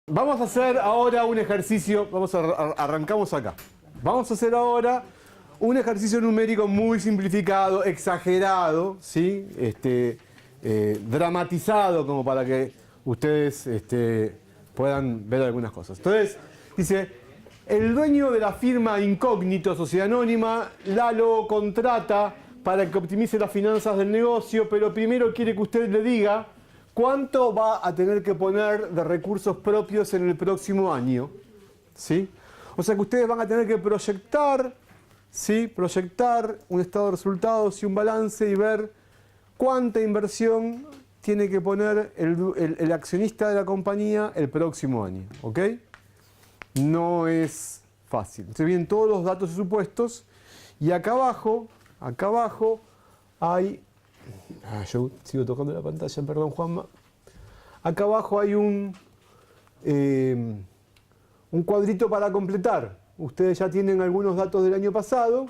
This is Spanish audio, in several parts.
Vamos a hacer ahora un ejercicio, arrancamos acá. Vamos a hacer ahora un ejercicio numérico muy simplificado, exagerado, ¿sí? Dramatizado como para que ustedes puedan ver algunas cosas. Entonces, dice, el dueño de la firma Incógnito, Sociedad Anónima, lo contrata para que optimice las finanzas del negocio, pero primero quiere que usted le diga ¿cuánto va a tener que poner de recursos propios en el próximo año? ¿Sí? O sea que ustedes van a tener que proyectar, ¿sí? Proyectar un estado de resultados y un balance y ver cuánta inversión tiene que poner el accionista de la compañía el próximo año. ¿Ok? No es fácil. Entonces vienen todos los datos y supuestos y acá abajo hay... yo sigo tocando la pantalla, perdón Juanma. Acá abajo hay un cuadrito para completar. Ustedes ya tienen algunos datos del año pasado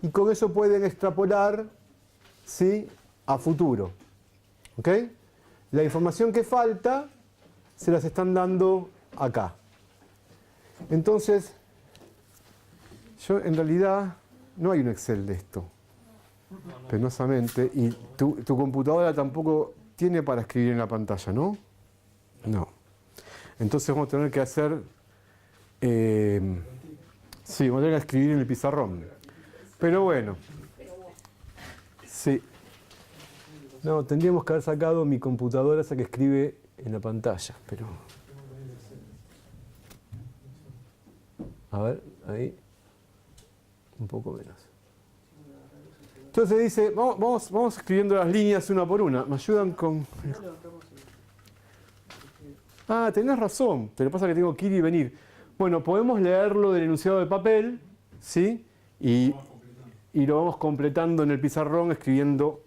y con eso pueden extrapolar, ¿sí?, a futuro. ¿Ok? La información que falta se las están dando acá. Entonces, yo en realidad no hay un Excel de esto. Penosamente, y tu computadora tampoco tiene para escribir en la pantalla, ¿no? No. Entonces vamos a tener que hacer... sí, vamos a tener que escribir en el pizarrón. Pero bueno. Sí. No, tendríamos que haber sacado mi computadora, esa que escribe en la pantalla, pero... A ver, ahí. Un poco menos. Entonces dice, vamos escribiendo las líneas una por una. ¿Me ayudan con...? Ah, tenés razón, pero pasa que tengo que ir y venir. Bueno, podemos leerlo del enunciado de papel, ¿sí? Y lo vamos completando en el pizarrón escribiendo.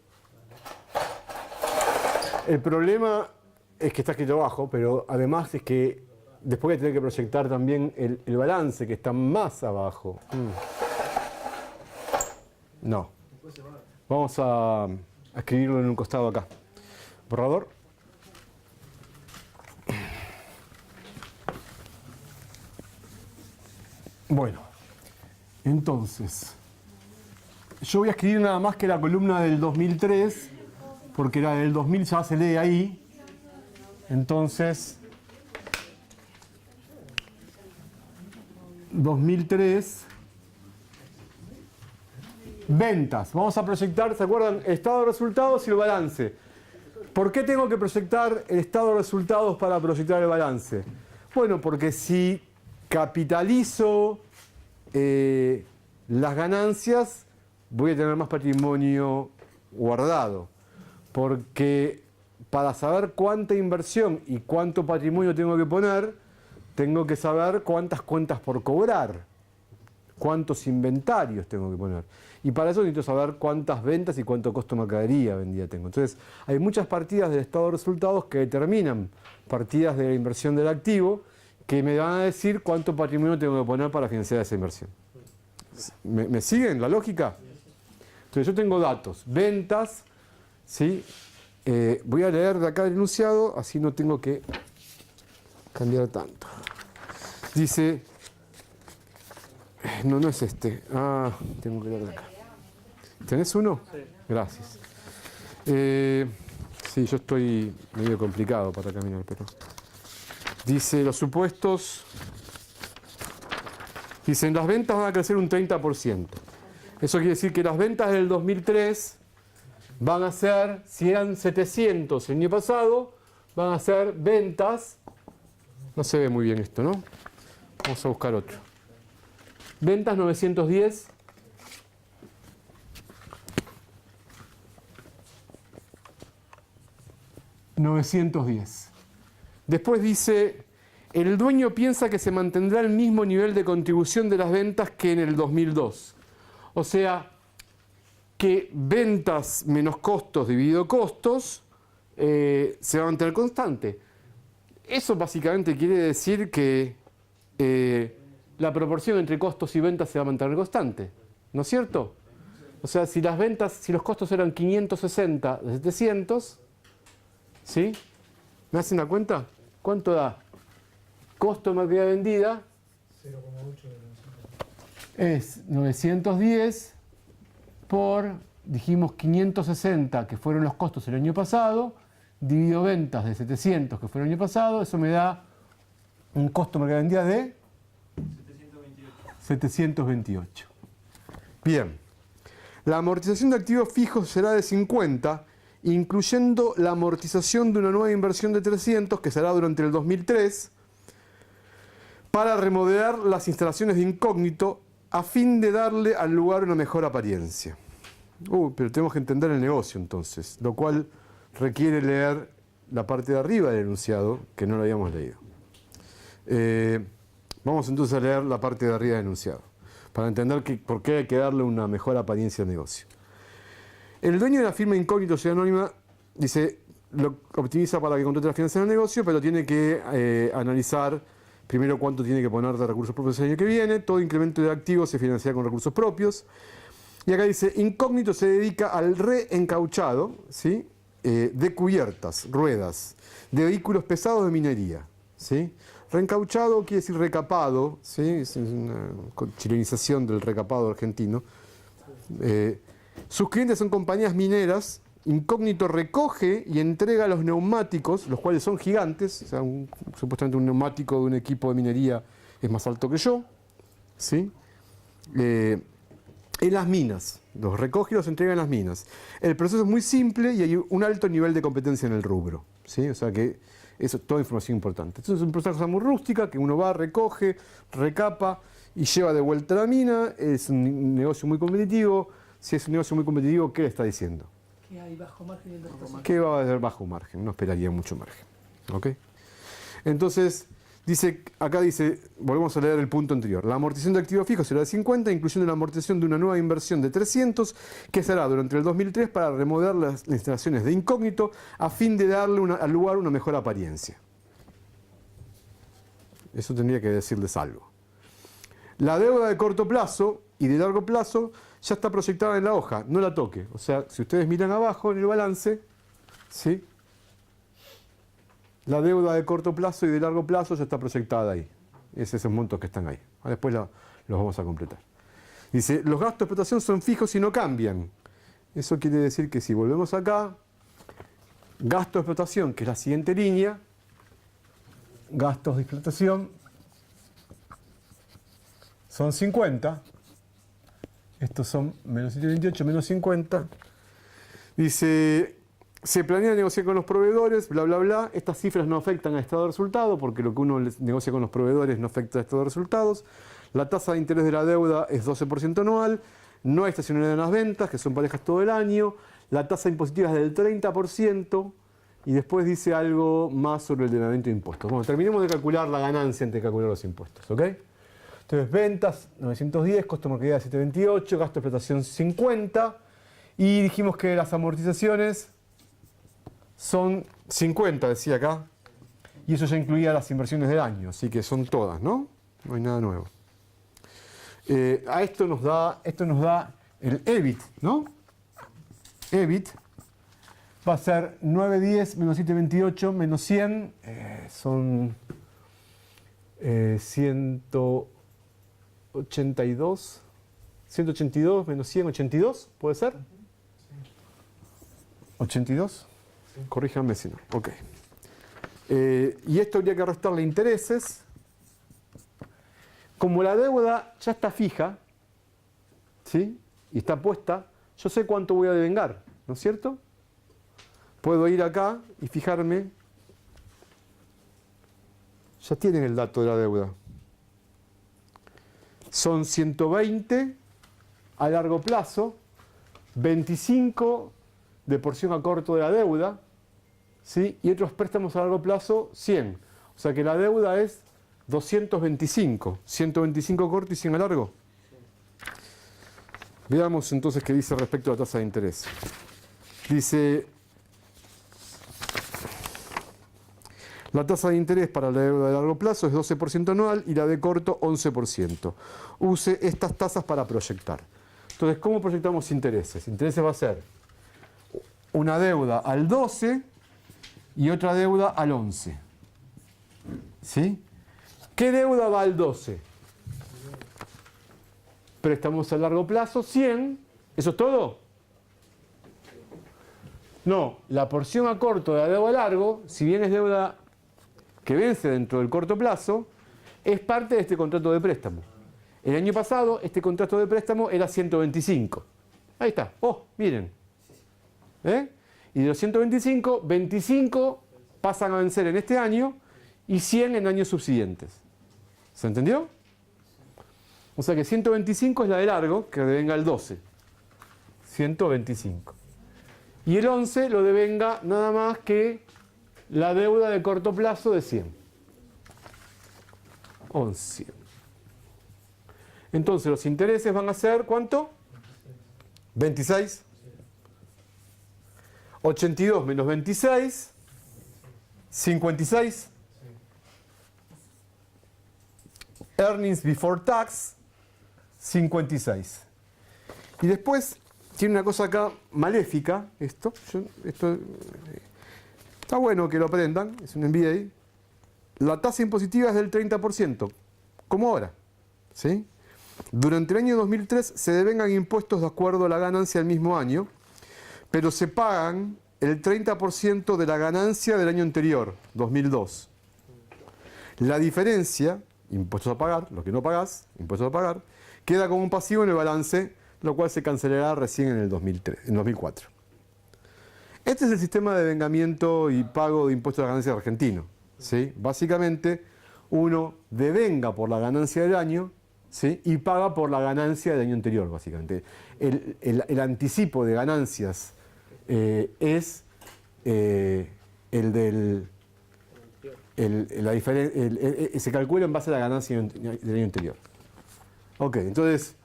El problema es que está escrito abajo, pero además es que después voy a tener que proyectar también el balance, que está más abajo. No. Vamos a escribirlo en un costado acá. Borrador. Bueno, entonces, yo voy a escribir nada más que la columna del 2003, porque la del 2000 ya se lee ahí. Entonces, 2003... Ventas. Vamos a proyectar, ¿se acuerdan? El estado de resultados y el balance. ¿Por qué tengo que proyectar el estado de resultados para proyectar el balance? Bueno, porque si capitalizo las ganancias, voy a tener más patrimonio guardado. Porque para saber cuánta inversión y cuánto patrimonio tengo que poner, tengo que saber cuántas cuentas por cobrar. Cuántos inventarios tengo que poner. Y para eso necesito saber cuántas ventas y cuánto costo de mercadería vendida tengo. Entonces, hay muchas partidas del estado de resultados que determinan partidas de la inversión del activo que me van a decir cuánto patrimonio tengo que poner para financiar esa inversión. ¿Me siguen la lógica? Entonces, yo tengo datos, ventas, ¿sí? Voy a leer de acá el enunciado, así no tengo que cambiar tanto. Dice... No, no es este. Ah, tengo que leer de acá. ¿Tenés uno? Sí. Gracias. Sí, yo estoy medio complicado para caminar, pero... Dice, los supuestos... Dicen, las ventas van a crecer un 30%. Eso quiere decir que las ventas del 2003 van a ser, si eran 700 el año pasado, van a ser ventas... No se ve muy bien esto, ¿no? Vamos a buscar otro. Ventas 910. Después dice, el dueño piensa que se mantendrá el mismo nivel de contribución de las ventas que en el 2002. O sea, que ventas menos costos dividido costos se va a mantener constante. Eso básicamente quiere decir que la proporción entre costos y ventas se va a mantener constante, ¿no es cierto? O sea, si las ventas, si los costos eran 560 de 700, ¿sí? ¿Me hacen la cuenta? ¿Cuánto da? costo de mercadería vendida 0,8 es 910 por, dijimos 560, que fueron los costos el año pasado, dividido ventas de 700, que fue el año pasado, eso me da un costo de mercadería vendida de 728. Bien. La amortización de activos fijos será de 50, incluyendo la amortización de una nueva inversión de 300, que será durante el 2003, para remodelar las instalaciones de incógnito a fin de darle al lugar una mejor apariencia. Pero tenemos que entender el negocio entonces, lo cual requiere leer la parte de arriba del enunciado, que no lo habíamos leído. Vamos entonces a leer la parte de arriba del enunciado, para entender por qué hay que darle una mejor apariencia al negocio. El dueño de la firma incógnito sociedad anónima, dice, lo optimiza para que contrate la financiación del negocio, pero tiene que analizar primero cuánto tiene que poner de recursos propios el año que viene. Todo incremento de activos se financia con recursos propios. Y acá dice, incógnito se dedica al reencauchado, ¿sí? De cubiertas, ruedas, de vehículos pesados de minería, ¿sí? Reencauchado quiere decir recapado, ¿sí? Es una chilenización del recapado argentino. Sus clientes son compañías mineras. Incógnito recoge y entrega los neumáticos, los cuales son gigantes. O sea, supuestamente un neumático de un equipo de minería es más alto que yo, ¿sí? En las minas. Los recoge y los entrega en las minas. El proceso es muy simple y hay un alto nivel de competencia en el rubro, ¿sí? O sea que eso es toda información importante. Entonces es un proceso muy rústica que uno va, recoge, recapa y lleva de vuelta a la mina. Es un negocio muy competitivo. Si es un negocio muy competitivo, ¿qué le está diciendo? Que hay bajo margen de interpretación. Que va a haber bajo margen, no esperaría mucho margen. ¿Ok? Entonces, acá dice, volvemos a leer el punto anterior. La amortización de activos fijos será de 50, incluyendo la amortización de una nueva inversión de 300, que será durante el 2003 para remodelar las instalaciones de incógnito a fin de darle al lugar una mejor apariencia. Eso tendría que decirles algo. La deuda de corto plazo y de largo plazo ya está proyectada en la hoja, no la toque. O sea, si ustedes miran abajo en el balance, ¿sí? La deuda de corto plazo y de largo plazo ya está proyectada ahí. Es esos montos que están ahí. Después los vamos a completar. Dice, los gastos de explotación son fijos y no cambian. Eso quiere decir que si volvemos acá, gasto de explotación, que es la siguiente línea, gastos de explotación son 50. Estos son menos 128 menos 50. Dice, se planea negociar con los proveedores, bla, bla, bla. Estas cifras no afectan al estado de resultado, porque lo que uno negocia con los proveedores no afecta al estado de resultados. La tasa de interés de la deuda es 12% anual. No hay estacionalidad en las ventas, que son parejas todo el año. La tasa impositiva es del 30%. Y después dice algo más sobre el denegamiento de impuestos. Bueno, terminemos de calcular la ganancia antes de calcular los impuestos, ¿ok? Entonces, ventas 910, costo de mercadería 728, gasto de explotación 50. Y dijimos que las amortizaciones son 50, decía acá. Y eso ya incluía las inversiones del año, así que son todas, ¿no? No hay nada nuevo. A esto nos da el EBIT, ¿no? EBIT va a ser 910 menos 728 menos 100, son 182 menos 100, 82, ¿puede ser? 82, corríjanme si no, ok. Y esto habría que restarle intereses. Como la deuda ya está fija, ¿sí? Y está puesta, yo sé cuánto voy a devengar, ¿no es cierto? Puedo ir acá y fijarme. Ya tienen el dato de la deuda. Son 120 a largo plazo, 25 de porción a corto de la deuda, ¿sí? Y otros préstamos a largo plazo, 100. O sea que la deuda es 225. 125 corto y 100 a largo. Veamos entonces qué dice respecto a la tasa de interés. Dice, la tasa de interés para la deuda de largo plazo es 12% anual y la de corto 11%. Use estas tasas para proyectar. Entonces, ¿cómo proyectamos intereses? Intereses va a ser una deuda al 12 y otra deuda al 11. ¿Sí? ¿Qué deuda va al 12? Préstamos a largo plazo, 100. ¿Eso es todo? No, la porción a corto de la deuda a largo, si bien es deuda que vence dentro del corto plazo, es parte de este contrato de préstamo. El año pasado, este contrato de préstamo era 125. Ahí está. Oh, miren. Y de los 125, 25 pasan a vencer en este año y 100 en años subsiguientes. ¿Se entendió? O sea que 125 es la de largo, que devenga el 12. 125. Y el 11 lo devenga nada más que la deuda de corto plazo de 100. 11. Entonces los intereses van a ser, ¿cuánto? 26. 82 menos 26. 56. Earnings before tax. 56. Y después tiene una cosa acá maléfica. Esto está bueno que lo aprendan. Es un MBA. La tasa impositiva es del 30%. Como ahora. ¿Sí? Durante el año 2003 se devengan impuestos de acuerdo a la ganancia del mismo año, pero se pagan el 30% de la ganancia del año anterior, 2002. La diferencia, impuestos a pagar, lo que no pagás, impuestos a pagar, queda como un pasivo en el balance, lo cual se cancelará recién en el 2004. Este es el sistema de devengamiento y pago de impuestos a la ganancia argentino. ¿Sí? Básicamente, uno devenga por la ganancia del año, ¿sí? Y paga por la ganancia del año anterior, básicamente. El anticipo de ganancias es el del... se calcula en base a la ganancia del año anterior. Ok, entonces,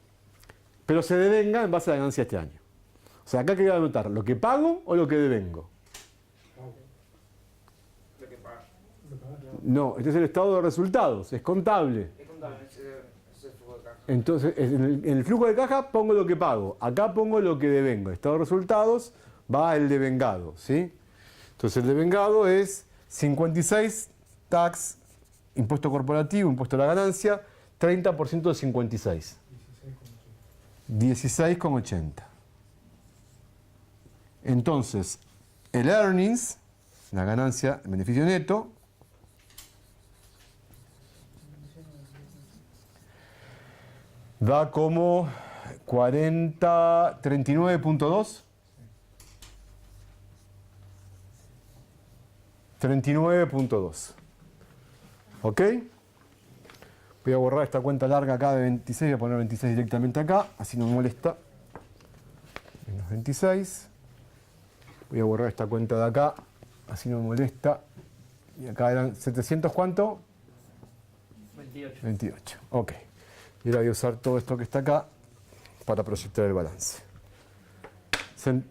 pero se devenga en base a la ganancia de este año. O sea, acá queda anotar, ¿lo que pago o lo que devengo? Lo que paga. No, este es el estado de resultados, es contable. Es contable, ese flujo de caja. Entonces, en el flujo de caja pongo lo que pago, acá pongo lo que devengo. Estado de resultados va el devengado, ¿sí? Entonces el devengado es 56 tax, impuesto corporativo, impuesto a la ganancia, 30% de 56. 16,80. Entonces, el earnings, la ganancia, el beneficio neto, da como 39.2. 39.2. ¿Ok? Voy a borrar esta cuenta larga acá de 26, voy a poner 26 directamente acá, así no me molesta. Menos 26. Voy a borrar esta cuenta de acá, así no me molesta. Y acá eran 700, ¿cuánto? 28. 28. Ok. Y ahora voy a usar todo esto que está acá para proyectar el balance. ¿Se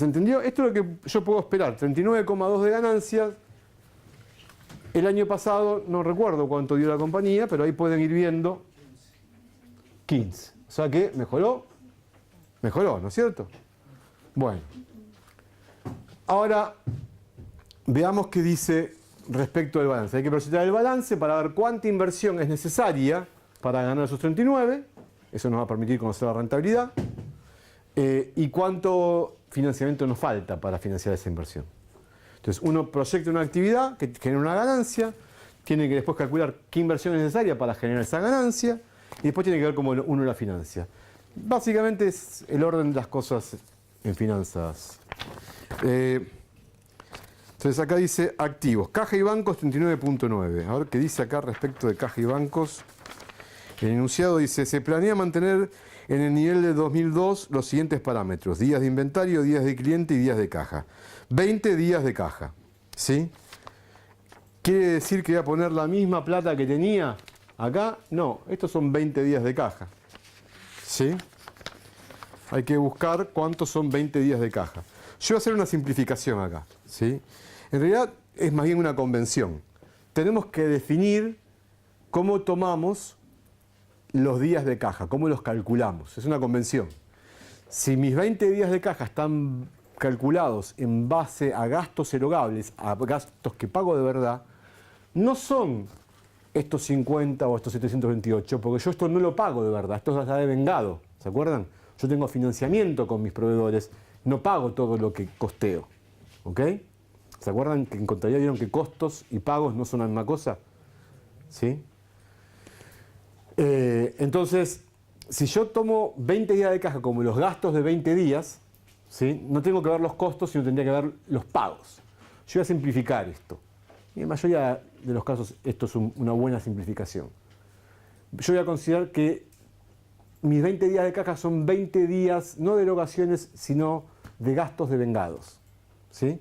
entendió? Esto es lo que yo puedo esperar. 39,2 de ganancias. El año pasado, no recuerdo cuánto dio la compañía, pero ahí pueden ir viendo 15. O sea que mejoró, ¿no es cierto? Bueno. Ahora, veamos qué dice respecto del balance. Hay que proyectar el balance para ver cuánta inversión es necesaria para ganar esos 39. Eso nos va a permitir conocer la rentabilidad. Y cuánto financiamiento nos falta para financiar esa inversión. Entonces, uno proyecta una actividad que genera una ganancia, tiene que después calcular qué inversión es necesaria para generar esa ganancia, y después tiene que ver cómo uno la financia. Básicamente es el orden de las cosas en finanzas. Entonces, acá dice activos. Caja y bancos 39.9. A ver qué dice acá respecto de caja y bancos. El enunciado dice, se planea mantener en el nivel de 2002 los siguientes parámetros: días de inventario, días de cliente y días de caja. 20 días de caja, ¿sí? ¿Quiere decir que voy a poner la misma plata que tenía acá? No, estos son 20 días de caja, ¿sí? Hay que buscar cuántos son 20 días de caja. Yo voy a hacer una simplificación acá, ¿sí? En realidad es más bien una convención. Tenemos que definir cómo tomamos los días de caja, cómo los calculamos. Es una convención. Si mis 20 días de caja están calculados en base a gastos erogables, a gastos que pago de verdad, no son estos 50 o estos 728, porque yo esto no lo pago de verdad, esto está devengado, ¿se acuerdan? Yo tengo financiamiento con mis proveedores, no pago todo lo que costeo, ¿ok? ¿Se acuerdan que en contabilidad vieron que costos y pagos no son la misma cosa? ¿Sí? Entonces, si yo tomo 20 días de caja como los gastos de 20 días, ¿sí? No tengo que ver los costos, sino tendría que ver los pagos. Yo voy a simplificar esto. Y en la mayoría de los casos esto es una buena simplificación. Yo voy a considerar que mis 20 días de caja son 20 días, no de erogaciones, sino de gastos devengados. ¿Sí?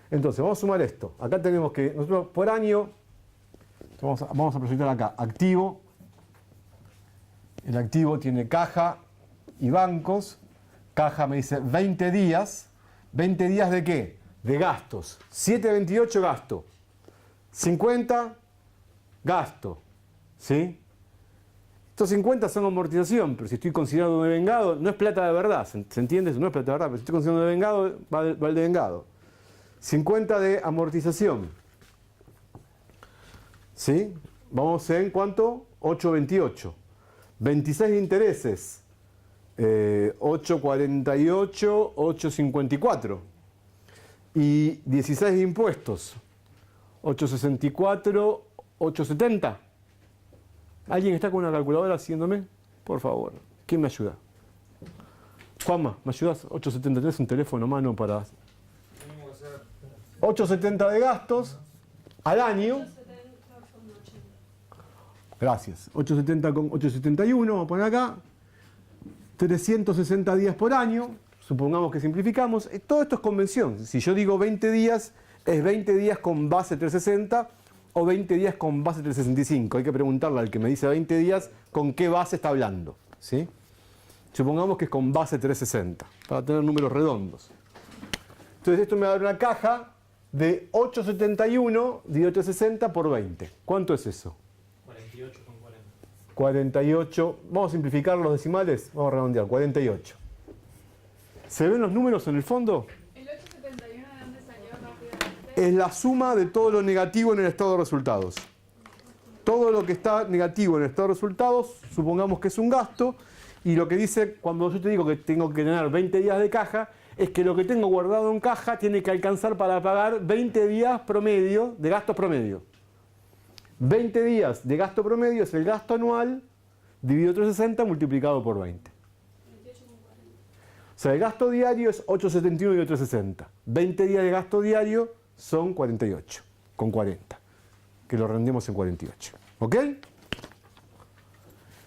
Entonces, vamos a sumar esto. Acá tenemos que, nosotros por año, vamos a proyectar acá, activo. El activo tiene caja y bancos. Caja me dice 20 días. ¿20 días de qué? De gastos. 728 gasto. 50 gasto. ¿Sí? Estos 50 son amortización, pero si estoy considerando devengado, no es plata de verdad. ¿Se entiende? No es plata de verdad, pero si estoy considerando devengado, va el devengado. 50 de amortización. ¿Sí? Vamos en ¿cuánto? 828. 26 de intereses. 848, 854. Y 16 de impuestos. 864, 870. ¿Alguien está con una calculadora haciéndome? Por favor. ¿Quién me ayuda? Juanma, ¿me ayudas? 873, un teléfono a mano para... 870 de gastos al año. Gracias. 870 con 871, vamos a poner acá. 360 días por año. Supongamos que simplificamos. Todo esto es convención. Si yo digo 20 días, es 20 días con base 360 o 20 días con base 365. Hay que preguntarle al que me dice 20 días con qué base está hablando. ¿Sí? Supongamos que es con base 360, para tener números redondos. Entonces esto me va a dar una caja de 871 dividido 360 por 20. ¿Cuánto es eso? 48 con 40. 48. Vamos a simplificar los decimales. Vamos a redondear. 48. ¿Se ven los números en el fondo? ¿El 871 de dónde salió rápidamente? Es la suma de todo lo negativo en el estado de resultados. Todo lo que está negativo en el estado de resultados, supongamos que es un gasto, y lo que dice, cuando yo te digo que tengo que tener 20 días de caja, es que lo que tengo guardado en caja tiene que alcanzar para pagar 20 días promedio de gastos promedio. 20 días de gasto promedio es el gasto anual dividido 360 multiplicado por 20. O sea, el gasto diario es 871 dividido 360. 20 días de gasto diario son 48, con 40. Que lo rendimos en 48. ¿Ok?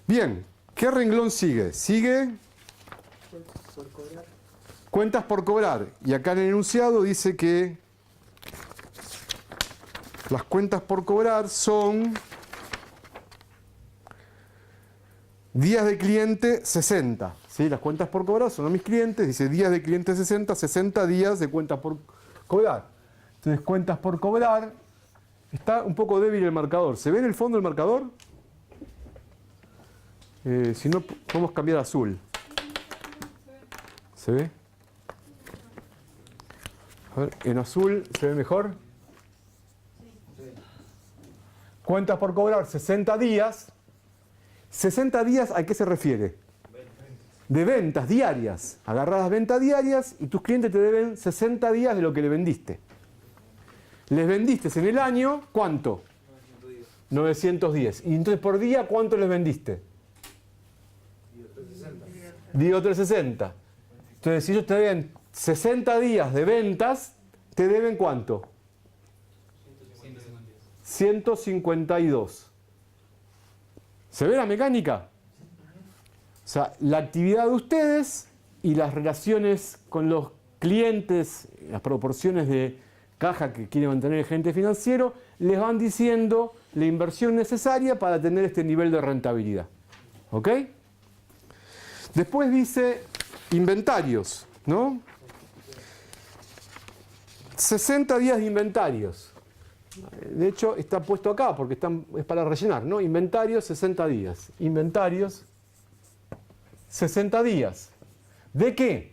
Bien, ¿qué renglón sigue? Sigue cuentas por cobrar. Y acá en el enunciado dice que las cuentas por cobrar son días de cliente 60. ¿Sí? Las cuentas por cobrar son a mis clientes. Dice días de cliente 60, 60 días de cuentas por cobrar. Entonces, cuentas por cobrar. Está un poco débil el marcador. ¿Se ve en el fondo el marcador? Si no, podemos cambiar a azul. ¿Se ve? A ver, en azul se ve mejor. Cuentas por cobrar 60 días. 60 días, ¿a qué se refiere? De ventas diarias. Agarrás las ventas diarias y tus clientes te deben 60 días de lo que le vendiste. Les vendiste en el año, ¿cuánto? 910. Y entonces por día, ¿cuánto les vendiste? Digo 360. Entonces, si ellos te deben 60 días de ventas, ¿te deben cuánto? 152. ¿Se ve la mecánica? O sea, la actividad de ustedes y las relaciones con los clientes, las proporciones de caja que quiere mantener el gerente financiero, les van diciendo la inversión necesaria para tener este nivel de rentabilidad. ¿Ok? Después dice inventarios, ¿no? 60 días de inventarios. De hecho, está puesto acá porque es para rellenar, ¿no? Inventarios, 60 días. Inventarios, 60 días. ¿De qué?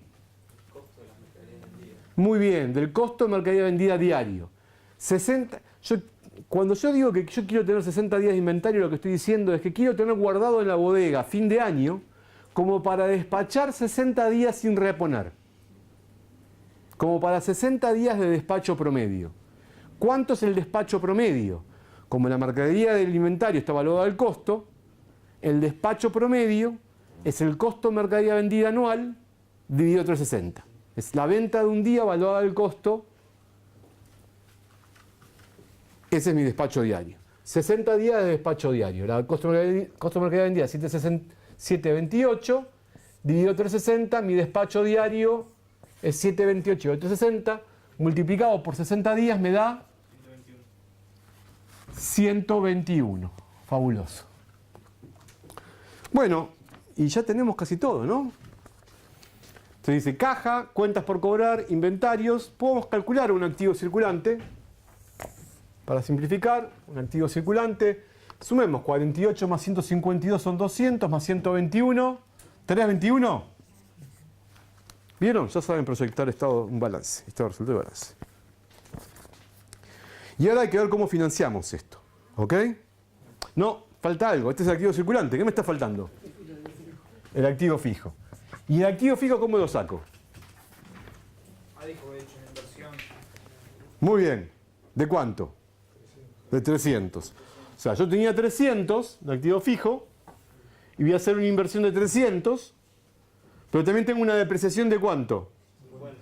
Muy bien, del costo de mercadería vendida diario. 60, yo cuando yo digo que yo quiero tener 60 días de inventario, lo que estoy diciendo es que quiero tener guardado en la bodega a fin de año como para despachar 60 días sin reponer. Como para 60 días de despacho promedio. ¿Cuánto es el despacho promedio? Como la mercadería del inventario está evaluada al costo, el despacho promedio es el costo de mercadería vendida anual dividido entre 60. Es la venta de un día evaluada al costo. Ese es mi despacho diario. 60 días de despacho diario. El costo de mercadería vendida 7.28 dividido entre 60. Mi despacho diario es 7.28 entre 60. Multiplicado por 60 días me da 121. Fabuloso. Bueno, y ya tenemos casi todo, ¿no? Se dice caja, cuentas por cobrar, inventarios. Podemos calcular un activo circulante. Para simplificar, un activo circulante. Sumemos 48 más 152 son 200, más 121. ¿Tenés 21? ¿Vieron? Ya saben proyectar un balance. Estado de resultado y balance. Y ahora hay que ver cómo financiamos esto. ¿Ok? No, falta algo. Este es el activo circulante. ¿Qué me está faltando? El activo fijo. ¿Y el activo fijo cómo lo saco? Dijo que he hecho una inversión. Muy bien. ¿De cuánto? De 300. O sea, yo tenía 300 de activo fijo y voy a hacer una inversión de 300, pero también tengo una depreciación de ¿cuánto?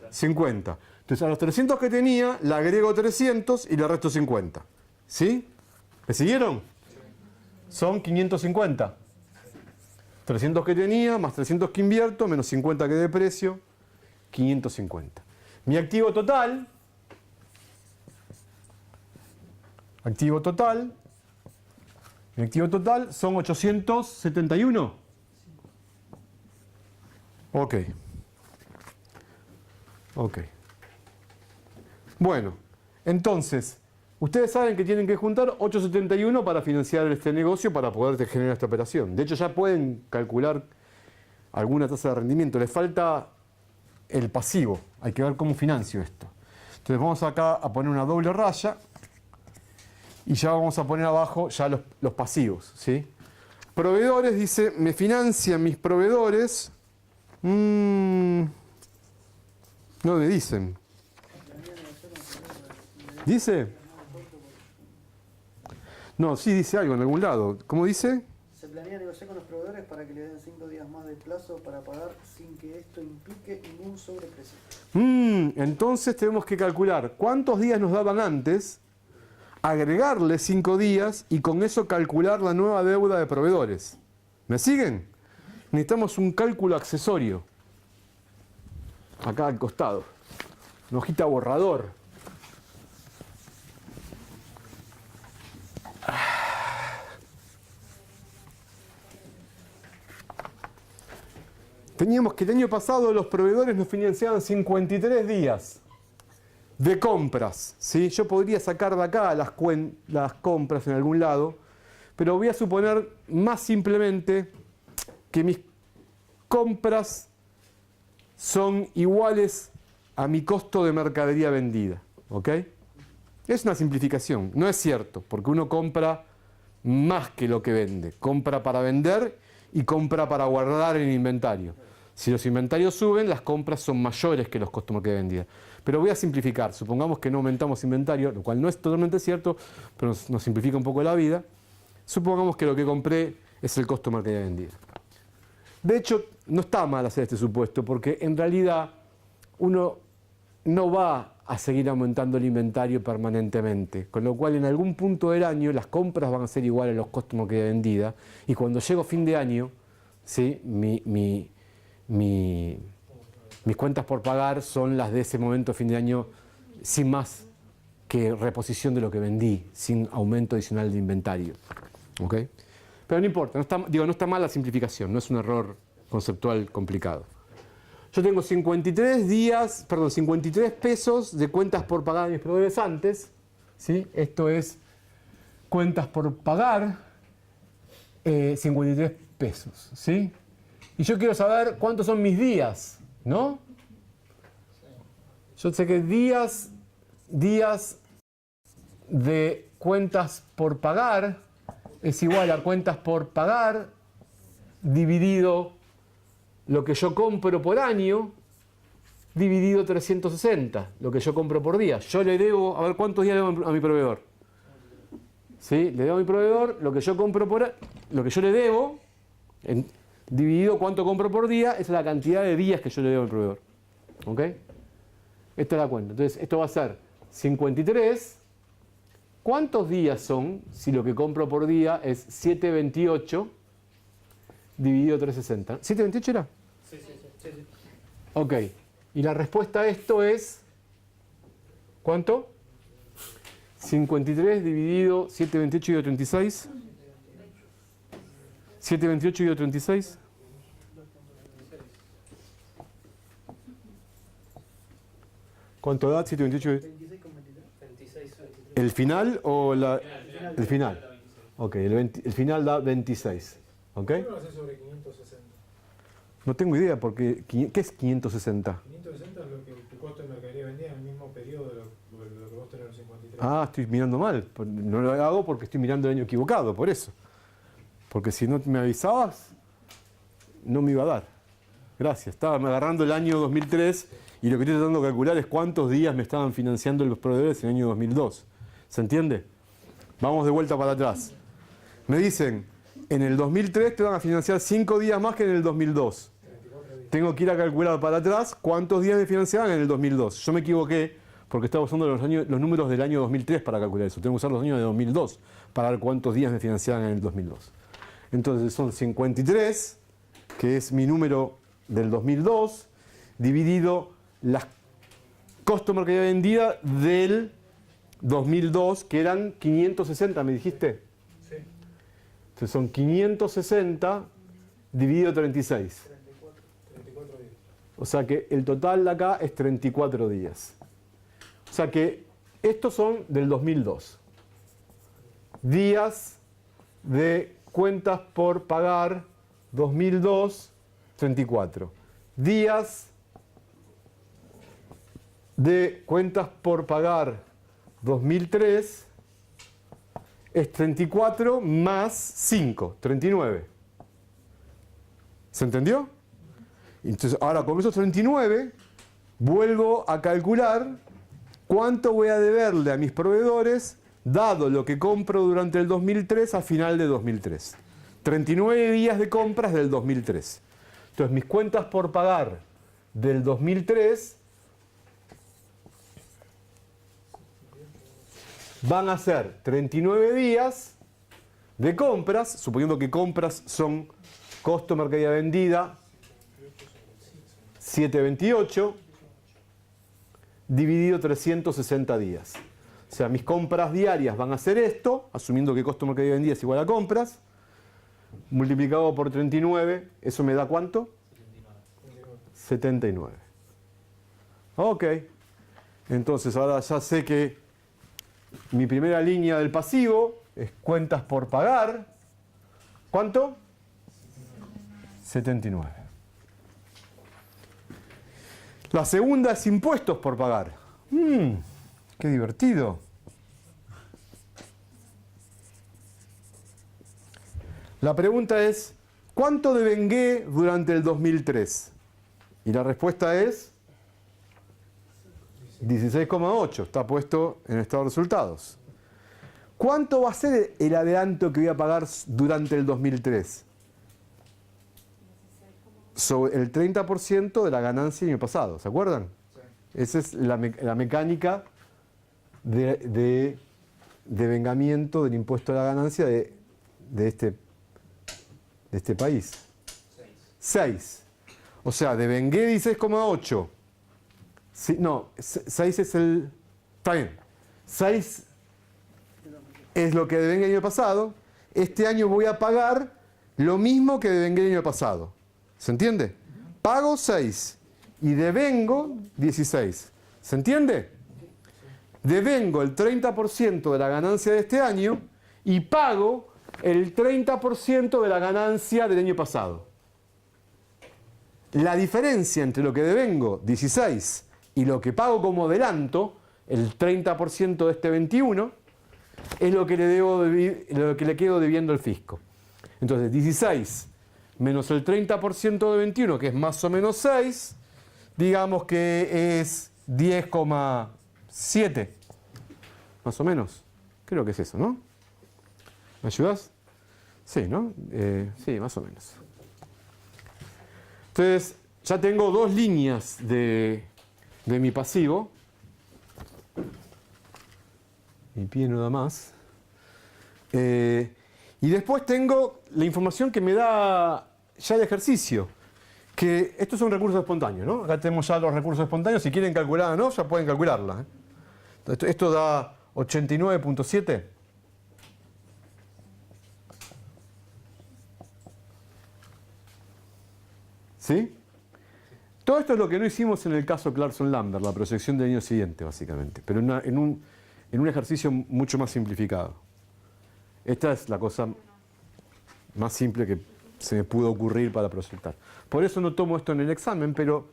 50. Entonces a los 300 que tenía le agrego 300 y le resto 50. ¿Sí? ¿Me siguieron? Son 550. 300 que tenía, más 300 que invierto, menos 50 que deprecio, 550. Mi activo total son 871. Ok. Bueno, entonces, ustedes saben que tienen que juntar 871 para financiar este negocio, para poder generar esta operación. De hecho, ya pueden calcular alguna tasa de rendimiento. Les falta el pasivo. Hay que ver cómo financio esto. Entonces vamos acá a poner una doble raya. Y ya vamos a poner abajo ya los pasivos, ¿sí? Proveedores, dice, me financian mis proveedores. No me dicen. ¿Dice? No, sí dice algo en algún lado. ¿Cómo dice? Se planea negociar con los proveedores para que le den 5 días más de plazo para pagar sin que esto implique ningún sobreprecio. Entonces tenemos que calcular cuántos días nos daban antes, agregarle 5 días y con eso calcular la nueva deuda de proveedores. ¿Me siguen? Necesitamos un cálculo accesorio. Acá al costado. Una hojita borrador. Teníamos que el año pasado los proveedores nos financiaban 53 días de compras, ¿sí? Yo podría sacar de acá las compras en algún lado, pero voy a suponer más simplemente que mis compras son iguales a mi costo de mercadería vendida, ¿ok? Es una simplificación, no es cierto, porque uno compra más que lo que vende. Compra para vender y compra para guardar en inventario. Si los inventarios suben, las compras son mayores que los costos de mercadería vendida. Pero voy a simplificar. Supongamos que no aumentamos inventario, lo cual no es totalmente cierto, pero nos simplifica un poco la vida. Supongamos que lo que compré es el costo de mercadería vendida. De hecho, no está mal hacer este supuesto, porque en realidad uno no va a seguir aumentando el inventario permanentemente. Con lo cual, en algún punto del año, las compras van a ser iguales a los costos de mercadería vendida. Y cuando llego a fin de año, ¿sí? Mis cuentas por pagar son las de ese momento fin de año, sin más que reposición de lo que vendí, sin aumento adicional de inventario. ¿Ok? Pero no importa, no está mal la simplificación, no es un error conceptual complicado. Yo tengo 53 pesos de cuentas por pagar a mis proveedores antes, ¿sí? Esto es cuentas por pagar, 53 pesos, ¿sí? Y yo quiero saber cuántos son mis días, ¿no? Yo sé que días de cuentas por pagar es igual a cuentas por pagar dividido lo que yo compro por año dividido 360, lo que yo compro por día. Yo le debo, a ver cuántos días le debo a mi proveedor. ¿Sí? Le debo a mi proveedor lo que yo compro lo que yo le debo, dividido cuánto compro por día, esa es la cantidad de días que yo le debo al proveedor. ¿Ok? Esta es la cuenta. Entonces, esto va a ser 53. ¿Cuántos días son si lo que compro por día es 728 dividido 360? ¿728 era? Sí, sí, sí, sí, sí. Ok. Y la respuesta a esto es... ¿Cuánto? 53 dividido 728 dividido 36. 728 dividido 36. ¿Cuánto da 728? 26, ¿El final o la...? final. El final. Ok, el final da 26. ¿Ok? ¿Qué lo haces sobre 560? No tengo idea, porque ¿qué es 560? 560 es lo que tu costo de mercadería vendía en el mismo periodo de lo que vos tenés los 53. Ah, estoy mirando mal. No lo hago porque estoy mirando el año equivocado, por eso. Porque si no me avisabas, no me iba a dar. Gracias. Estaba agarrando el año 2003 y lo que estoy tratando de calcular es cuántos días me estaban financiando los proveedores en el año 2002. ¿Se entiende? Vamos de vuelta para atrás. Me dicen, en el 2003 te van a financiar 5 días más que en el 2002. Tengo que ir a calcular para atrás cuántos días me financiaban en el 2002. Yo me equivoqué porque estaba usando los números del año 2003 para calcular eso. Tengo que usar los años de 2002 para ver cuántos días me financiaban en el 2002. Entonces son 53, que es mi número del 2002, dividido las costo de mercadería vendida del 2002, que eran 560, ¿me dijiste? Sí. Entonces son 560 dividido 36. 34 días. O sea que el total de acá es 34 días. O sea que estos son del 2002. Días de cuentas por pagar 2002, 34. Días de cuentas por pagar 2003 es 34 más 5, 39. ¿Se entendió? Entonces, ahora con esos 39 vuelvo a calcular cuánto voy a deberle a mis proveedores dado lo que compro durante el 2003 a final de 2003. 39 días de compras del 2003. Entonces, mis cuentas por pagar del 2003 van a ser 39 días de compras, suponiendo que compras son costo de mercadería vendida 728 dividido 360 días. O sea, mis compras diarias van a ser esto, asumiendo que costo de mercadería vendida es igual a compras, multiplicado por 39, ¿eso me da cuánto? 79. Ok. Entonces ahora ya sé que mi primera línea del pasivo es cuentas por pagar. ¿Cuánto? 79. La segunda es impuestos por pagar. Qué divertido. La pregunta es, ¿cuánto devengué durante el 2003? Y la respuesta es 16,8. Está puesto en el estado de resultados. ¿Cuánto va a ser el adelanto que voy a pagar durante el 2003? Sobre el 30% de la ganancia del año pasado. ¿Se acuerdan? Sí. Esa es la mecánica de devengamiento del impuesto a la ganancia de este país. 6. O sea, devengué 16,8. Sí, no, 6 es el... Está bien. 6 es lo que devengué el año pasado. Este año voy a pagar lo mismo que devengué el año pasado. ¿Se entiende? Pago 6 y devengo 16. ¿Se entiende? Devengo el 30% de la ganancia de este año y pago el 30% de la ganancia del año pasado. La diferencia entre lo que devengo, 16, y lo que pago como adelanto, el 30% de este 21, es lo que lo que le quedo debiendo al fisco. Entonces, 16 menos el 30% de 21, que es más o menos 6, digamos que es 10,7. Más o menos. Creo que es eso, ¿no? ¿Me ayudas? Sí, ¿no? Sí, más o menos. Entonces, ya tengo dos líneas de mi pasivo. Mi pie no da más. Y después tengo la información que me da ya el ejercicio. Que estos son recursos espontáneos, ¿no? Acá tenemos ya los recursos espontáneos. Si quieren calcularla, ¿no? Ya pueden calcularla. Esto da 89.7. ¿Sí? Todo esto es lo que no hicimos en el caso Clarkson-Lambert, la proyección del año siguiente, básicamente, pero en un ejercicio mucho más simplificado. Esta es la cosa más simple que se me pudo ocurrir para proyectar. Por eso no tomo esto en el examen, pero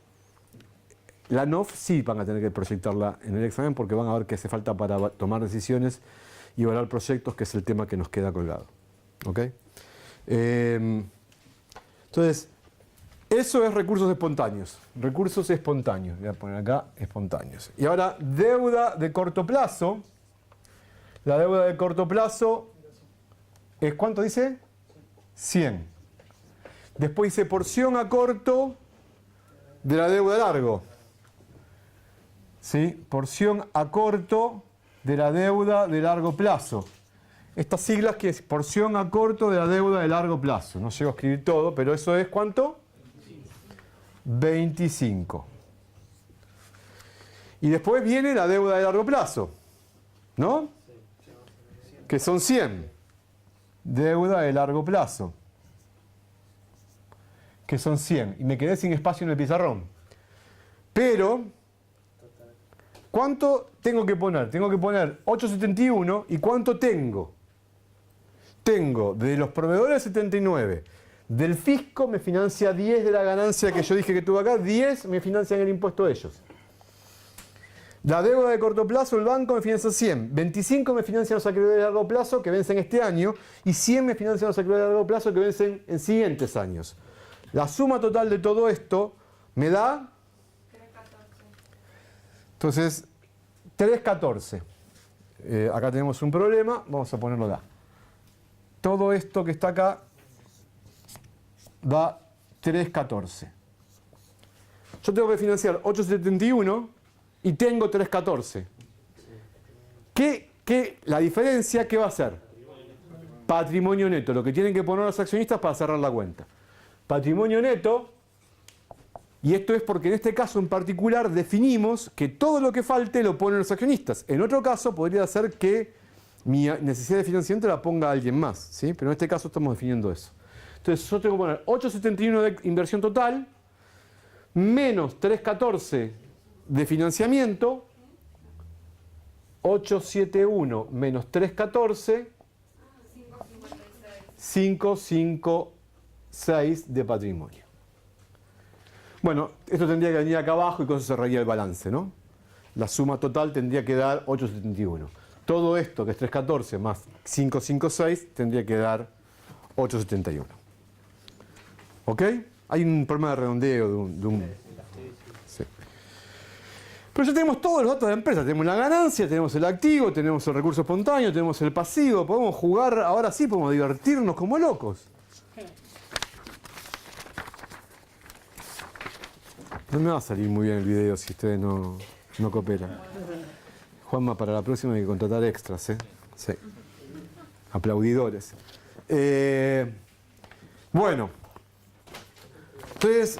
la NOF sí van a tener que proyectarla en el examen porque van a ver qué hace falta para tomar decisiones y evaluar proyectos, que es el tema que nos queda colgado. ¿Ok? Entonces, eso es recursos espontáneos. Recursos espontáneos. Voy a poner acá espontáneos. Y ahora, deuda de corto plazo. La deuda de corto plazo es, ¿cuánto dice? 100. Después dice porción a corto de la deuda a largo. ¿Sí? Porción a corto de la deuda de largo plazo. Estas siglas que es porción a corto de la deuda de largo plazo. No llego a escribir todo, pero eso es ¿cuánto? 25. Y después viene la deuda de largo plazo, ¿no? Que son 100. Deuda de largo plazo, que son 100. Y me quedé sin espacio en el pizarrón. Pero, ¿cuánto tengo que poner? Tengo que poner 871. ¿Y cuánto tengo? Tengo de los proveedores 79. Del fisco me financia 10 de la ganancia que yo dije que tuve acá. 10 me financian el impuesto de ellos. La deuda de corto plazo, el banco me financia 100. 25 me financian los acreedores de largo plazo que vencen este año. Y 100 me financian los acreedores de largo plazo que vencen en siguientes años. La suma total de todo esto me da... 314. Entonces, 314. Acá tenemos un problema. Vamos a ponerlo acá. Todo esto que está acá da 314. Yo tengo que financiar 871 y tengo 314. La diferencia, ¿qué va a ser? Patrimonio neto, lo que tienen que poner los accionistas para cerrar la cuenta. Patrimonio neto, y esto es porque en este caso en particular definimos que todo lo que falte lo ponen los accionistas. En otro caso podría ser que mi necesidad de financiamiento la ponga alguien más, ¿sí? Pero en este caso estamos definiendo eso. Entonces yo tengo que poner 871 de inversión total, menos 314 de financiamiento, 871 menos 314, 556 de patrimonio. Bueno, esto tendría que venir acá abajo y con eso cerraría el balance, ¿no? La suma total tendría que dar 871. Todo esto, que es 314 más 556, tendría que dar 871. ¿Ok? Hay un problema de redondeo de un... Sí. Pero ya tenemos todos los datos de la empresa. Tenemos la ganancia, tenemos el activo, tenemos el recurso espontáneo, tenemos el pasivo. Podemos jugar, ahora sí, podemos divertirnos como locos. No me va a salir muy bien el video si ustedes no cooperan. Juanma, para la próxima hay que contratar extras, ¿eh? Sí. Aplaudidores. Bueno. Entonces,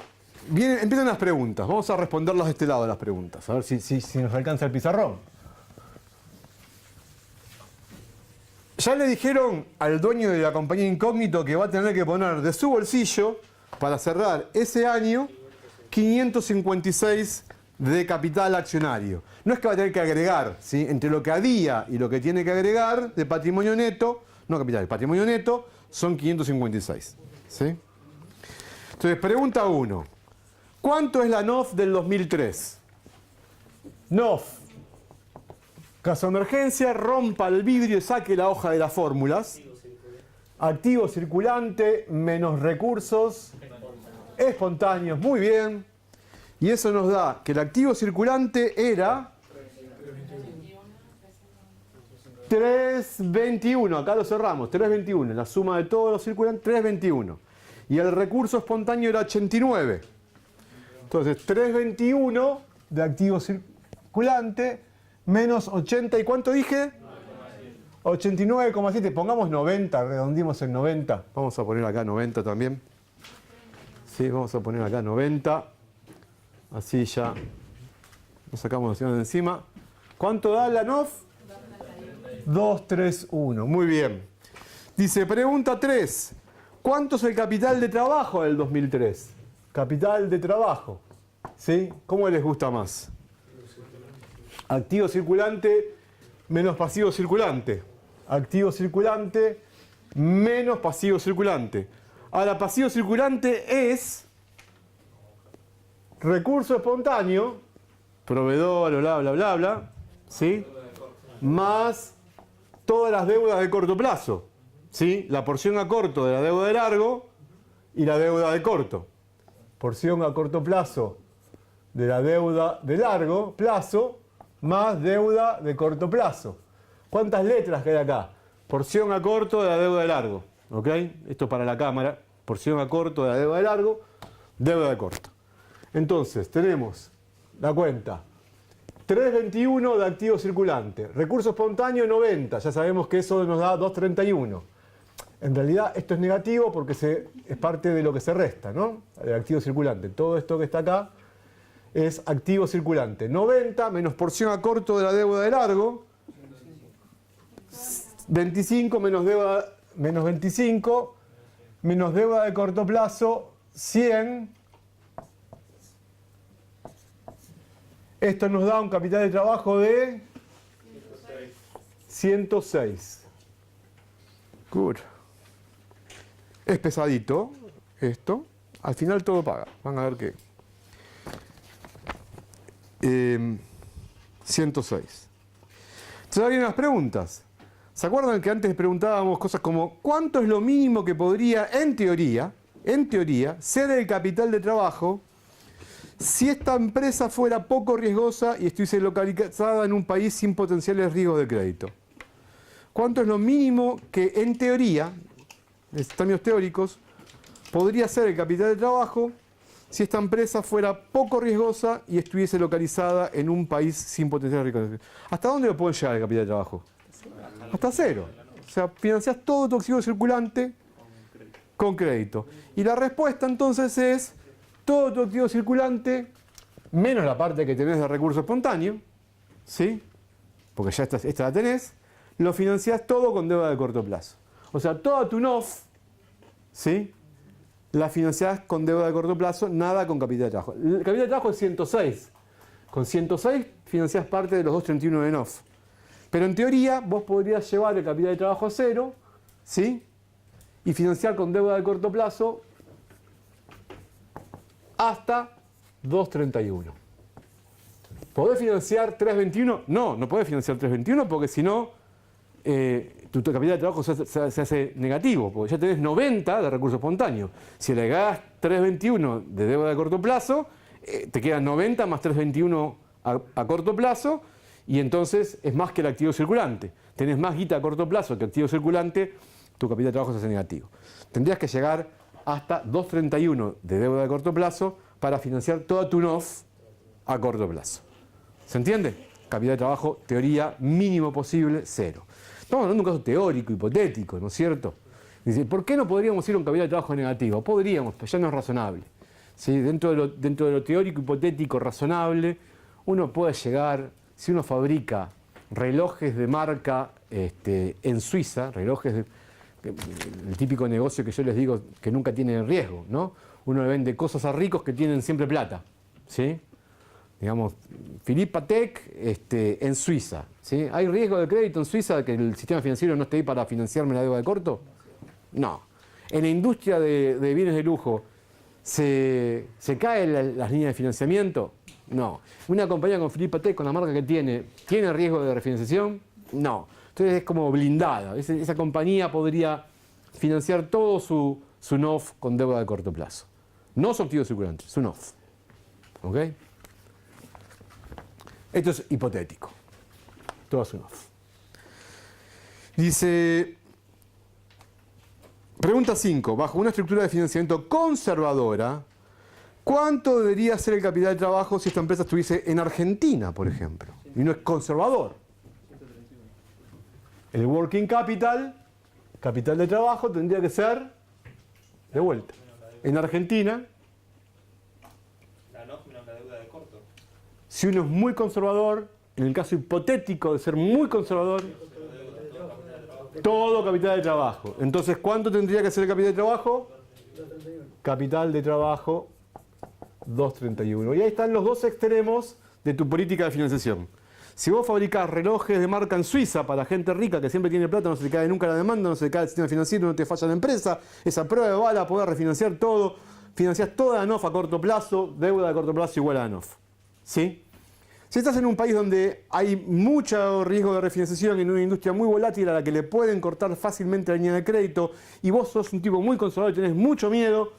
empiezan las preguntas. Vamos a responderlas de este lado, las preguntas. A ver si nos alcanza el pizarrón. Ya le dijeron al dueño de la compañía Incógnito que va a tener que poner de su bolsillo, para cerrar ese año, 556 de capital accionario. No es que va a tener que agregar, ¿sí? Entre lo que había y lo que tiene que agregar de patrimonio neto, no capital, patrimonio neto, son 556. ¿Sí? Entonces, pregunta 1. ¿Cuánto es la NOF del 2003? NOF. Caso de emergencia, rompa el vidrio y saque la hoja de las fórmulas. Activo circulante menos recursos espontáneos. Muy bien. Y eso nos da que el activo circulante era 321. Acá lo cerramos. 321. La suma de todos los circulantes, 321. Y el recurso espontáneo era 89. Entonces, 321 de activo circulante menos 80. ¿Y cuánto dije? 89,7. Pongamos 90, redondimos en 90. Vamos a poner acá 90 también. Sí, vamos a poner acá 90. Así ya nos sacamos la opción de encima. ¿Cuánto da la NOF? 231. Muy bien. Dice, pregunta 3. ¿Cuánto es el capital de trabajo del 2003? Capital de trabajo. ¿Sí? ¿Cómo les gusta más? Activo circulante menos pasivo circulante. Activo circulante menos pasivo circulante. Ahora, pasivo circulante es recurso espontáneo, proveedor, bla, bla, bla, bla, ¿sí? Más todas las deudas de corto plazo, ¿sí? La porción a corto de la deuda de largo y la deuda de corto. Porción a corto plazo de la deuda de largo plazo más deuda de corto plazo. ¿Cuántas letras que hay acá? Porción a corto de la deuda de largo. ¿Ok? Esto para la cámara. Porción a corto de la deuda de largo, deuda de corto. Entonces, tenemos la cuenta. 321 de activo circulante. Recurso espontáneo 90. Ya sabemos que eso nos da 231. En realidad esto es negativo porque es parte de lo que se resta, ¿no? El activo circulante. Todo esto que está acá es activo circulante. 90 menos porción a corto de la deuda de largo. 25 menos 25 menos deuda de corto plazo 100. Esto nos da un capital de trabajo de 106. Good. Es pesadito esto. Al final todo paga. Van a ver que 106. Entonces ahora vienen las preguntas. ¿Se acuerdan que antes preguntábamos cosas como cuánto es lo mínimo que podría, en teoría, ser el capital de trabajo si esta empresa fuera poco riesgosa y estuviese localizada en un país sin potenciales riesgos de crédito? ¿Cuánto es lo mínimo que, en teoría, en términos teóricos, podría ser el capital de trabajo si esta empresa fuera poco riesgosa y estuviese localizada en un país sin potenciales riesgos de crédito? ¿Hasta dónde lo puede llegar el capital de trabajo? Hasta cero. O sea, financiás todo tu activo circulante con crédito. Y la respuesta entonces es todo tu activo circulante menos la parte que tenés de recurso espontáneo, ¿sí? Porque ya esta la tenés, lo financiás todo con deuda de corto plazo. O sea, toda tu NOF, ¿sí? La financiás con deuda de corto plazo, nada con capital de trabajo. El capital de trabajo es 106. Con 106 financiás parte de los 231 de NOF. Pero en teoría vos podrías llevar el capital de trabajo a cero, ¿sí? Y financiar con deuda de corto plazo hasta 231. ¿Podés financiar 321? No, no podés financiar 321 porque si no, tu capital de trabajo se hace negativo, porque ya tenés 90 de recurso espontáneo. Si le agregás 321 de deuda de corto plazo, te quedan 90 más 321 a corto plazo, y entonces es más que el activo circulante. Tenés más guita a corto plazo que activo circulante, tu capital de trabajo se hace negativo. Tendrías que llegar hasta 231 de deuda de corto plazo para financiar toda tu NOF a corto plazo. ¿Se entiende? Capital de trabajo, teoría, mínimo posible, cero. Estamos hablando de un caso teórico, hipotético, ¿no es cierto? Dice, ¿por qué no podríamos ir a un capital de trabajo negativo? Podríamos, pero ya no es razonable. ¿Sí? Dentro de lo teórico, hipotético, razonable, uno puede llegar, si uno fabrica relojes de marca en Suiza, relojes el típico negocio que yo les digo que nunca tiene riesgo, ¿no? Uno le vende cosas a ricos que tienen siempre plata, ¿sí? Digamos, Philippe Patek en Suiza, ¿sí? ¿Hay riesgo de crédito en Suiza de que el sistema financiero no esté ahí para financiarme la deuda de corto? No. En la industria de bienes de lujo, ¿Se caen las líneas de financiamiento? No. ¿Una compañía con Philippe Patek, con la marca que tiene riesgo de refinanciación? No. Entonces es como blindada. Esa compañía podría financiar todo su NOF con deuda de corto plazo. No su activo circulante, su NOF. ¿Ok? Esto es hipotético. Todo su NOF. Dice, pregunta 5. Bajo una estructura de financiamiento conservadora, ¿cuánto debería ser el capital de trabajo si esta empresa estuviese en Argentina, por ejemplo? Y no es conservador. El working capital de trabajo, tendría que ser de vuelta. En Argentina, La NOF menos la deuda de corto. si uno es muy conservador, en el caso hipotético de ser muy conservador, todo capital de trabajo. Entonces, ¿cuánto tendría que ser el capital de trabajo? Capital de trabajo 231. Y ahí están los dos extremos de tu política de financiación. Si vos fabricás relojes de marca en Suiza para gente rica que siempre tiene plata, no se le cae nunca la demanda, no se le cae el sistema financiero, no te falla la empresa, esa prueba de bala, poder refinanciar todo, financiás toda la NOF a corto plazo, deuda de corto plazo igual a la NOF. ¿Sí? Si estás en un país donde hay mucho riesgo de refinanciación, en una industria muy volátil a la que le pueden cortar fácilmente la línea de crédito, y vos sos un tipo muy conservador y tenés mucho miedo,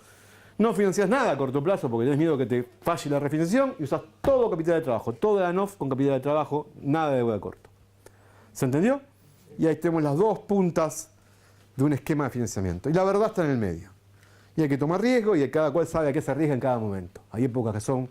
no financiás nada a corto plazo porque tenés miedo que te falle la refinanciación y usás todo capital de trabajo, toda la NOF con capital de trabajo, nada de deuda de corto. ¿Se entendió? Y ahí tenemos las dos puntas de un esquema de financiamiento. Y la verdad está en el medio. Y hay que tomar riesgo y cada cual sabe a qué se arriesga en cada momento. Hay épocas que son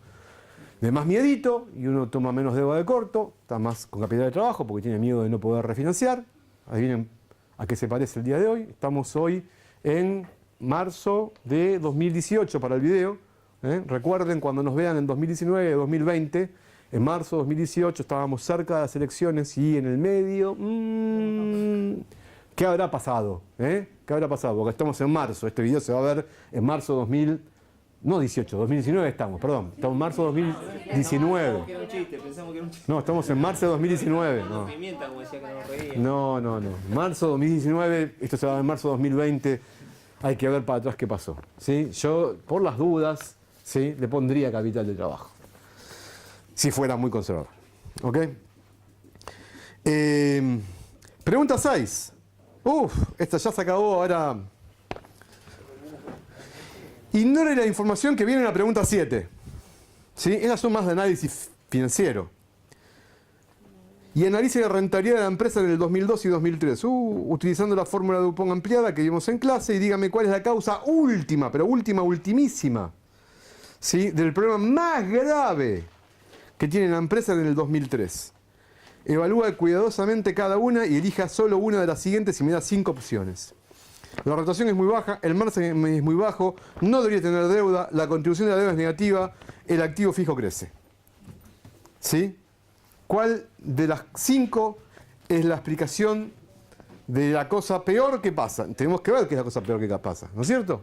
de más miedito y uno toma menos deuda de corto, está más con capital de trabajo porque tiene miedo de no poder refinanciar. Adivinen a qué se parece el día de hoy. Estamos hoy en marzo de 2018 para el video. Recuerden cuando nos vean en 2019, 2020, en marzo de 2018 estábamos cerca de las elecciones y en el medio, ¿qué habrá pasado? ¿Qué habrá pasado? Porque estamos en marzo, este video se va a ver en marzo 2019 estamos, perdón, estamos en marzo 2019. Pensamos que era un chiste, pensamos que era un chiste. No, estamos en marzo de 2019. No. Pimienta, como decía que no reía. No. Marzo 2019, esto se va a ver en marzo 2020. Hay que ver para atrás qué pasó. ¿Sí? Yo, por las dudas, ¿sí? Le pondría capital de trabajo. Si fuera muy conservador. ¿Ok? Pregunta 6. Esta ya se acabó, ahora. Ignore la información que viene en la pregunta 7. ¿Sí? Esas son más de análisis financiero. Y analice la rentabilidad de la empresa en el 2002 y 2003. Utilizando la fórmula de Dupont ampliada que vimos en clase y dígame cuál es la causa última, pero ultimísima, ¿sí? Del problema más grave que tiene la empresa en el 2003. Evalúa cuidadosamente cada una y elija solo una de las siguientes y me da 5 opciones. La rotación es muy baja, el margen es muy bajo, no debería tener deuda, la contribución de la deuda es negativa, el activo fijo crece. ¿Sí? ¿Cuál de las 5 es la explicación de la cosa peor que pasa? Tenemos que ver qué es la cosa peor que pasa, ¿no es cierto?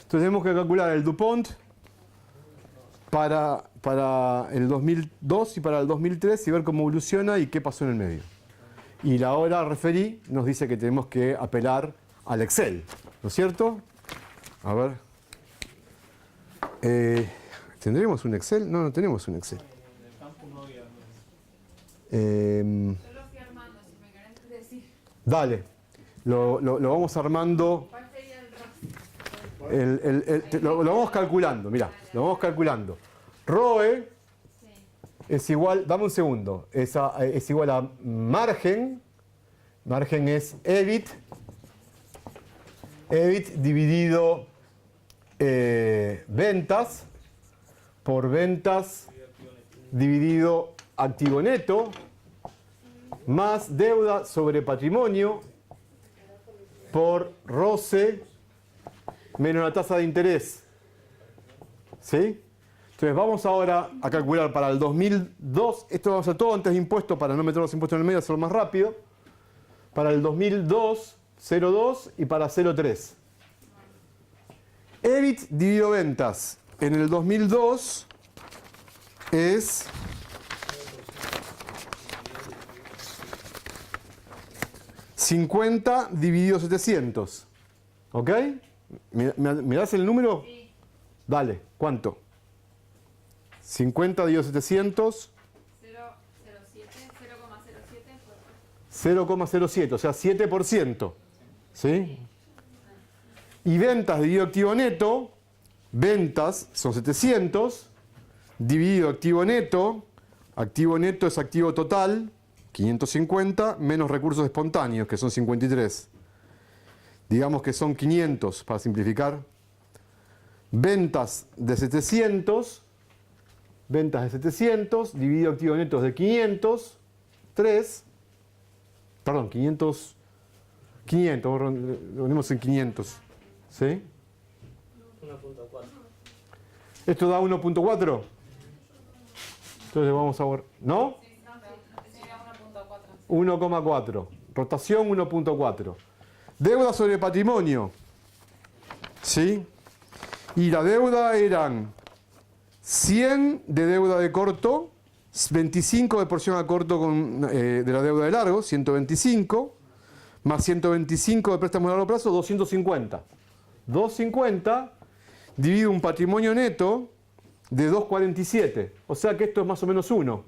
Entonces tenemos que calcular el DuPont para el 2002 y para el 2003 y ver cómo evoluciona y qué pasó en el medio. Y la hora referí nos dice que tenemos que apelar al Excel, ¿no es cierto? A ver. ¿Tendremos un Excel? No, no tenemos un Excel. Yo lo fui armando, si me querés decir. Dale, lo vamos armando, ¿Cuál sería el rostro? lo vamos calculando, mirá, lo vamos calculando. ROE Sí. es igual, dame un segundo, es igual a margen es EBIT dividido ventas por ventas dividido activo neto, más deuda sobre patrimonio por roce menos la tasa de interés. ¿Sí? Entonces vamos ahora a calcular para el 2002, esto vamos a hacer todo antes de impuestos para no meter los impuestos en el medio, hacerlo más rápido. Para el 2002, 0,2 y para 0,3. EBIT dividido ventas en el 2002 es 50 dividido 700. ¿Ok? ¿Me das el número? Sí. Dale, ¿cuánto? 50 dividido 700, 0,07, o sea, 7%. ¿Sí? Y ventas dividido activo neto, ventas son 700, dividido activo neto es activo total, 550, menos recursos espontáneos, que son 53. Digamos que son 500, para simplificar. Ventas de 700, dividido activo neto es de 500, 3, perdón, 500, lo ponemos en 500, ¿sí? 1.4. ¿Esto da 1.4? Entonces vamos a ver, ¿no? 1,4. Rotación 1.4. Deuda sobre patrimonio. ¿Sí? Y la deuda eran 100 de deuda de corto, 25 de porción a corto de la deuda de largo, 125, más 125 de préstamo a largo plazo, 250. 250 dividido un patrimonio neto de 247. O sea que esto es más o menos 1.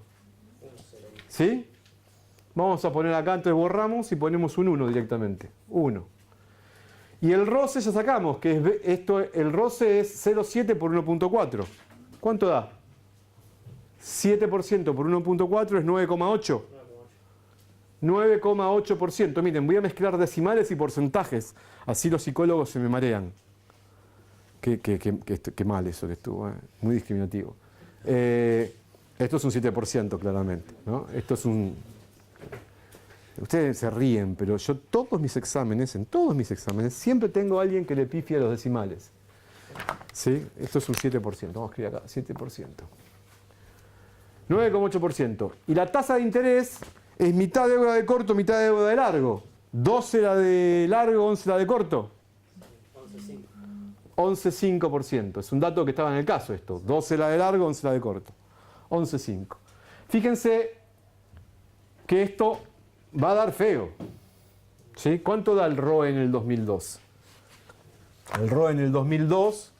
¿Sí? Vamos a poner acá, entonces borramos y ponemos un 1 directamente. 1. Y el roce ya sacamos, que el roce es 0,7 por 1.4. ¿Cuánto da? 7% por 1.4 es 9,8. 9,8%. Miren, voy a mezclar decimales y porcentajes. Así los psicólogos se me marean. Qué mal eso que estuvo, muy discriminativo. Esto es un 7%, claramente, ¿no? Esto es un... Ustedes se ríen, pero yo en todos mis exámenes, siempre tengo a alguien que le pifia los decimales. ¿Sí? Esto es un 7%. Vamos a escribir acá, 7%. 9,8%. Y la tasa de interés es mitad deuda de corto, mitad deuda de largo. 12 la de largo, 11 la de corto. 11,5%. Es un dato que estaba en el caso esto. 12 la de largo, 11 la de corto. 11,5. Fíjense que esto va a dar feo. ¿Sí? ¿Cuánto da el ROE en el 2002? El ROE en el 2002...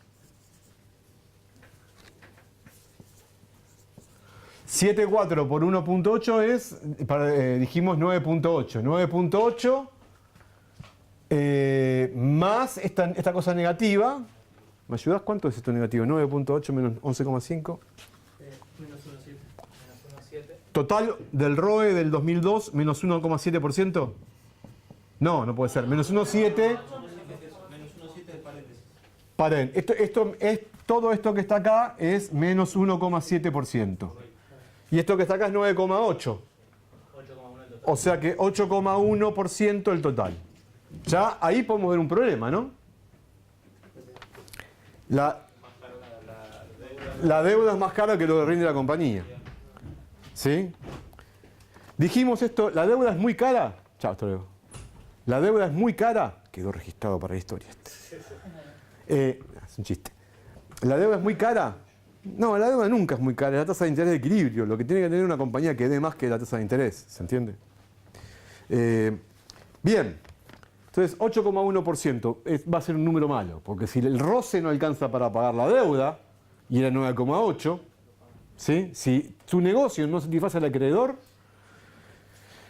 7,4 por 1.8 es, dijimos 9.8. 9.8 más esta cosa negativa. ¿Me ayudas? ¿Cuánto es esto negativo? 9.8 menos 11,5. Menos 1,7. Total del ROE del 2002 menos 1,7%. No puede ser. Menos 1,7. Menos 1,7 de paréntesis. Esto es, todo esto que está acá es menos 1,7%. Y esto que está acá es 9,8. O sea que 8,1% el total. Ya ahí podemos ver un problema, ¿no? La deuda es más cara que lo que rinde la compañía. ¿Sí? Dijimos esto, la deuda es muy cara. Chao, hasta luego. La deuda es muy cara. Quedó registrado para la historia. Es un chiste. ¿La deuda es muy cara? No, la deuda nunca es muy cara, la tasa de interés de equilibrio, lo que tiene que tener una compañía que dé más que la tasa de interés, ¿se entiende? Bien, entonces 8,1% va a ser un número malo, porque si el roce no alcanza para pagar la deuda, y era 9,8, ¿sí? Si tu negocio no satisface al acreedor,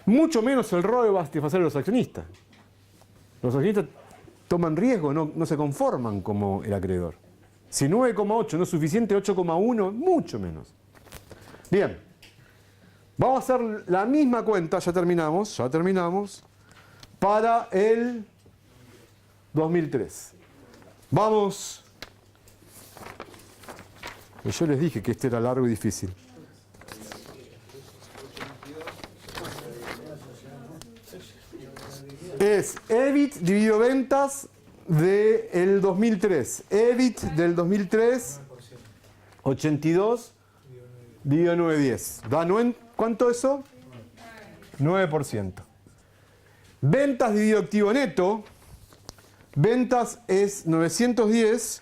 mucho menos el ROE va a satisfacer a los accionistas. Los accionistas toman riesgo, no se conforman como el acreedor. Si 9,8 no es suficiente, 8,1 mucho menos. Bien. Vamos a hacer la misma cuenta, ya terminamos, para el 2003. Vamos. Yo les dije que este era largo y difícil. Es EBIT dividido ventas del 2003. EBIT del 2003, 82 dividido 910. ¿Da cuánto eso? 9%. Ventas dividido activo neto. Ventas es 910.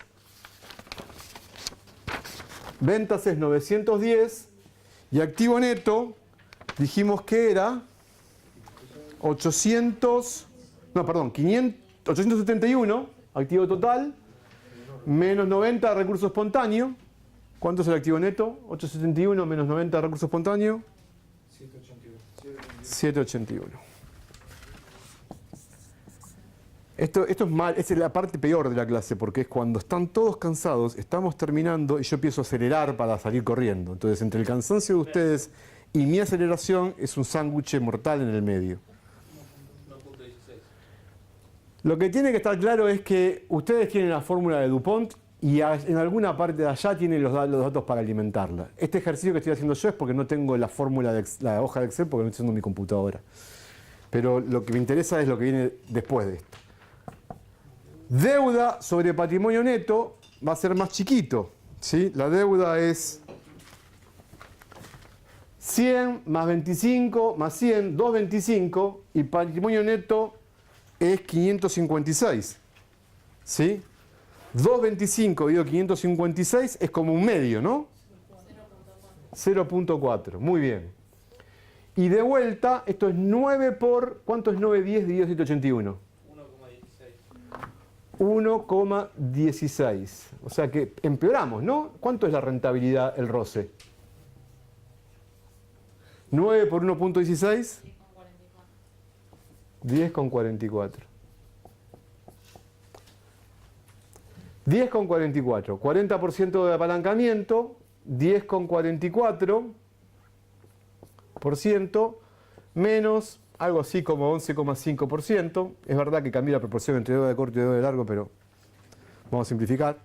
Ventas es 910. Y activo neto, dijimos que era 871, activo total, Menos 90 de recurso espontáneo. ¿Cuánto es el activo neto? 871 menos 90 de recurso espontáneo. 781. 781. Esto es mal, esta es la parte peor de la clase, porque es cuando están todos cansados, estamos terminando y yo empiezo a acelerar para salir corriendo. Entonces, entre el cansancio de ustedes y mi aceleración es un sándwich mortal en el medio. 1.16. Lo que tiene que estar claro es que ustedes tienen la fórmula de DuPont y en alguna parte de allá tienen los datos para alimentarla. Este ejercicio que estoy haciendo yo es porque no tengo la fórmula, la hoja de Excel, porque no estoy usando mi computadora. Pero lo que me interesa es lo que viene después de esto. Deuda sobre patrimonio neto va a ser más chiquito, ¿sí? La deuda es 100 más 25 más 100, 225, y patrimonio neto es 556, ¿sí? 225 dividido 556 es como un medio, ¿no? 0.4, muy bien. Y de vuelta, esto es 9 por, ¿cuánto es 910 dividido 781? 1,16. O sea que empeoramos, ¿no? ¿Cuánto es la rentabilidad, el roce? 9 por 1,16. 10,44. 10,44. 40% de apalancamiento. 10,44% menos algo así como 11,5%. Es verdad que cambia la proporción entre deuda de corto y deuda de largo, pero vamos a simplificar.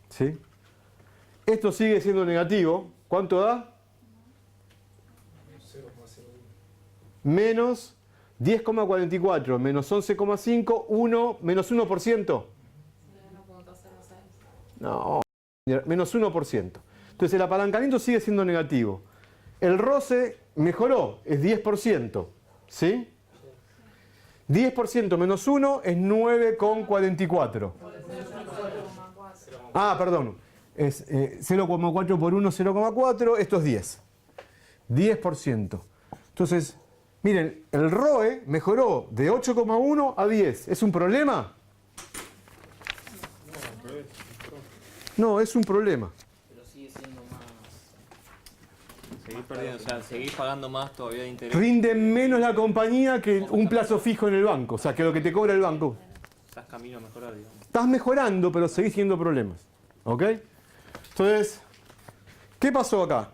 ¿Sí? Esto sigue siendo negativo. ¿Cuánto da? 0,01. Menos 10,44 menos 11,5, 1, menos 1%. No, menos 1%. Entonces el apalancamiento sigue siendo negativo. El roce mejoró, es 10%. ¿Sí? 10% menos 1 es 9,44. Ah, perdón. Es 0,4 por 1, 0,4. Esto es 10. 10%. Entonces, miren, el ROE mejoró de 8,1 a 10. ¿Es un problema? No, es un problema. Pero sigue siendo más. Seguís perdiendo, o sea, seguís pagando más todavía de interés. Rinde menos la compañía que un plazo fijo en el banco, o sea, que lo que te cobra el banco. Estás camino a mejorar, digamos. Estás mejorando, pero seguís teniendo problemas. ¿Ok? Entonces, ¿qué pasó acá?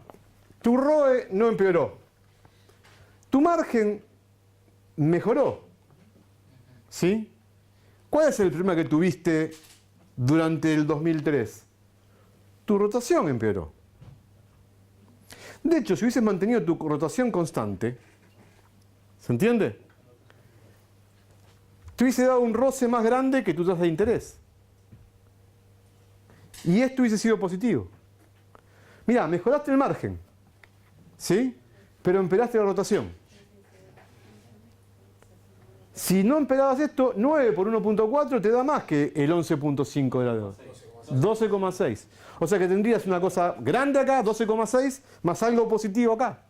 Tu ROE no empeoró. Tu margen mejoró. ¿Sí? ¿Cuál es el problema que tuviste durante el 2003? Tu rotación empeoró. De hecho, si hubieses mantenido tu rotación constante, ¿se entiende? Te hubiese dado un roce más grande que tu tasa de interés. Y esto hubiese sido positivo. Mira, mejoraste el margen, ¿sí? Pero empeoraste la rotación. Si no empeorabas esto, 9 por 1.4 te da más que el 11.5 de la deuda. 12,6. O sea que tendrías una cosa grande acá, 12,6, más algo positivo acá.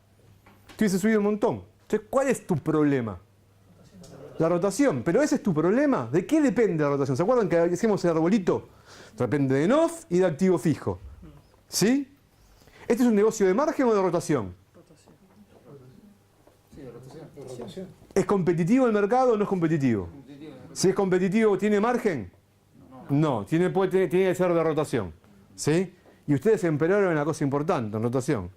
Te hubiese subido un montón. Entonces, ¿cuál es tu problema? La rotación. ¿Pero ese es tu problema? ¿De qué depende la rotación? ¿Se acuerdan que hacemos el arbolito? Depende de NOF y de activo fijo. ¿Sí? ¿Este es un negocio de margen o de rotación? Rotación. ¿Es competitivo el mercado o no es competitivo? Si es competitivo, ¿tiene margen? No, tiene que ser de rotación. ¿Sí? Y ustedes empeoraron en una cosa importante, en rotación.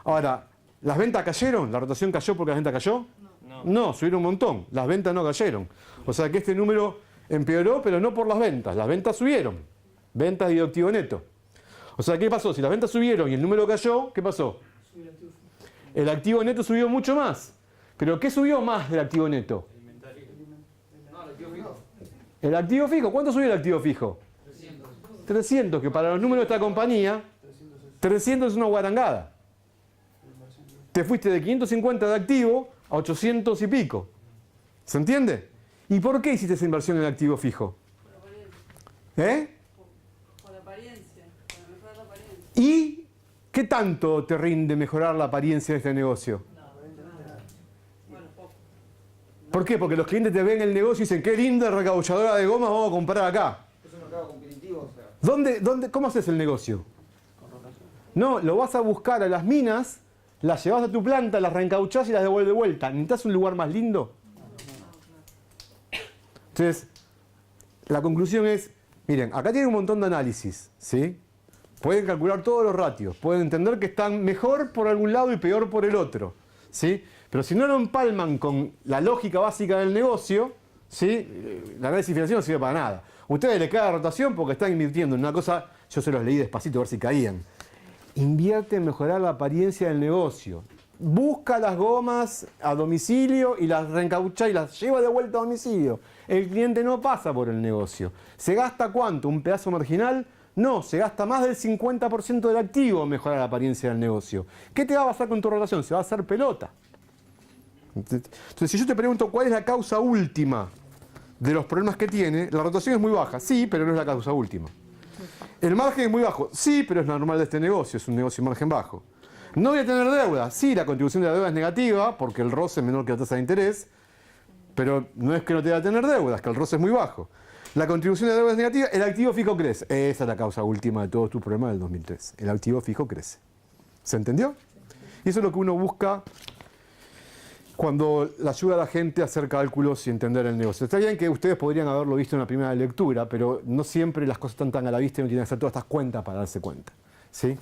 Ahora, ¿las ventas cayeron? ¿La rotación cayó porque la venta cayó? No, subieron un montón. Las ventas no cayeron. O sea que este número empeoró, pero no por las ventas. Las ventas subieron. Ventas y activo neto. O sea, ¿qué pasó? Si las ventas subieron y el número cayó, ¿qué pasó? El activo neto subió mucho más. ¿Pero qué subió más del activo neto? El activo fijo. ¿Cuánto subió el activo fijo? 300, que para los números de esta compañía, 300 es una guarangada. Te fuiste de 550 de activo a 800 y pico. ¿Se entiende? ¿Y por qué hiciste esa inversión en activo fijo? ¿Eh? Por la apariencia, para mejorar la apariencia. ¿Y qué tanto te rinde mejorar la apariencia de este negocio? Bueno, poco. ¿Por qué? Porque los clientes te ven el negocio y dicen, qué linda recauchadora de gomas vamos a comprar acá. Es un mercado competitivo, o sea. ¿Cómo haces el negocio? No, lo vas a buscar a las minas, las llevas a tu planta, las reencauchás y las devuelves de vuelta. ¿Necesitas un lugar más lindo? Entonces, la conclusión es, miren, acá tienen un montón de análisis, ¿sí? Pueden calcular todos los ratios, pueden entender que están mejor por algún lado y peor por el otro, ¿sí? Pero si no lo empalman con la lógica básica del negocio, ¿sí? El análisis financiero no sirve para nada. Ustedes les queda rotación porque están invirtiendo en una cosa, yo se los leí despacito a ver si caían. Invierte en mejorar la apariencia del negocio. Busca las gomas a domicilio y las reencaucha y las lleva de vuelta a domicilio. El cliente no pasa por el negocio. ¿Se gasta cuánto? ¿Un pedazo marginal? No, se gasta más del 50% del activo en mejorar la apariencia del negocio. ¿Qué te va a pasar con tu rotación? Se va a hacer pelota. Entonces, si yo te pregunto cuál es la causa última de los problemas que tiene, la rotación es muy baja, sí, pero no es la causa última. El margen es muy bajo, sí, pero es normal de este negocio, es un negocio de margen bajo. No voy a tener deuda, sí, la contribución de la deuda es negativa, porque el ROCE es menor que la tasa de interés, pero no es que no te va a tener deuda, es que el ROCE es muy bajo. La contribución de la deuda es negativa, el activo fijo crece. Esa es la causa última de todos tus problemas del 2003. El activo fijo crece. ¿Se entendió? Y eso es lo que uno busca cuando le ayuda a la gente a hacer cálculos y entender el negocio. Está bien que ustedes podrían haberlo visto en la primera lectura, pero no siempre las cosas están tan a la vista y no tienen que hacer todas estas cuentas para darse cuenta, ¿sí?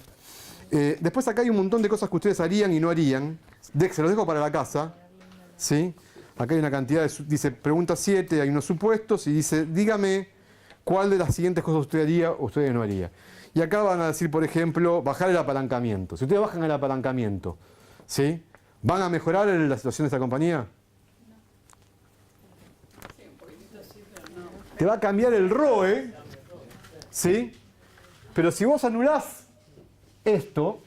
Después acá hay un montón de cosas que ustedes harían y no harían. Se los dejo para la casa, ¿sí? Acá hay una cantidad dice pregunta 7, hay unos supuestos y dice, dígame cuál de las siguientes cosas usted haría o ustedes no haría. Y acá van a decir, por ejemplo, bajar el apalancamiento. Si ustedes bajan el apalancamiento, ¿sí? ¿Van a mejorar la situación de esta compañía? Te va a cambiar el ROE, ¿sí? Pero si vos anulás esto,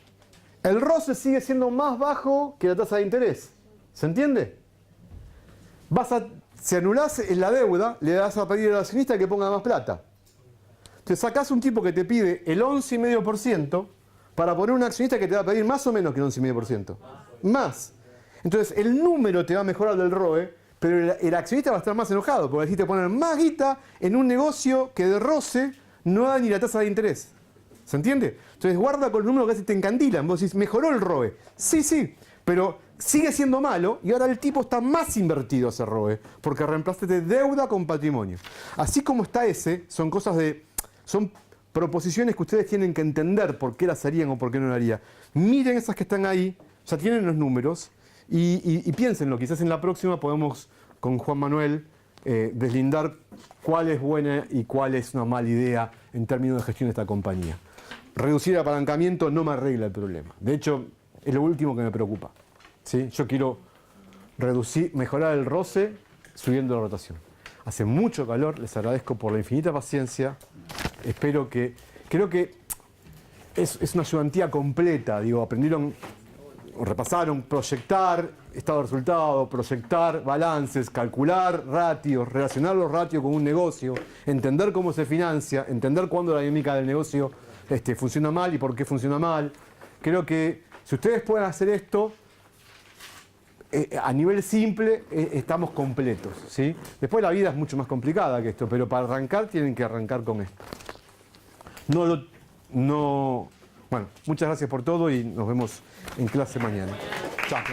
el ROCE sigue siendo más bajo que la tasa de interés. ¿Se entiende? Si anulás la deuda, le das a pedir al accionista que ponga más plata. Te sacás un tipo que te pide el 11,5% para poner un accionista que te va a pedir más o menos que el 11,5%. Más. Entonces, el número te va a mejorar del ROE, pero el accionista va a estar más enojado, porque así te ponen más guita en un negocio que de ROCE no da ni la tasa de interés. ¿Se entiende? Entonces, guarda con el número que casi te encandilan. Vos decís, mejoró el ROE. Sí, pero sigue siendo malo y ahora el tipo está más invertido ese ROE, porque reemplazaste deuda con patrimonio. Así como está ese, son proposiciones que ustedes tienen que entender por qué las harían o por qué no las harían. Miren esas que están ahí, ya tienen los números, y piénsenlo. Quizás en la próxima podemos, con Juan Manuel, deslindar cuál es buena y cuál es una mala idea en términos de gestión de esta compañía. Reducir el apalancamiento no me arregla el problema. De hecho, es lo último que me preocupa, ¿sí? Yo quiero mejorar el ROCE subiendo la rotación. Hace mucho calor, les agradezco por la infinita paciencia. Creo que es una ayudantía completa. Digo, aprendieron, repasaron, proyectar estado de resultado, proyectar balances, calcular ratios, relacionar los ratios con un negocio, entender cómo se financia, entender cuándo la dinámica del negocio funciona mal y por qué funciona mal. Creo que si ustedes pueden hacer esto, a nivel simple estamos completos, ¿sí? Después la vida es mucho más complicada que esto, pero para arrancar tienen que arrancar con esto. Bueno, muchas gracias por todo y nos vemos en clase mañana. Chao.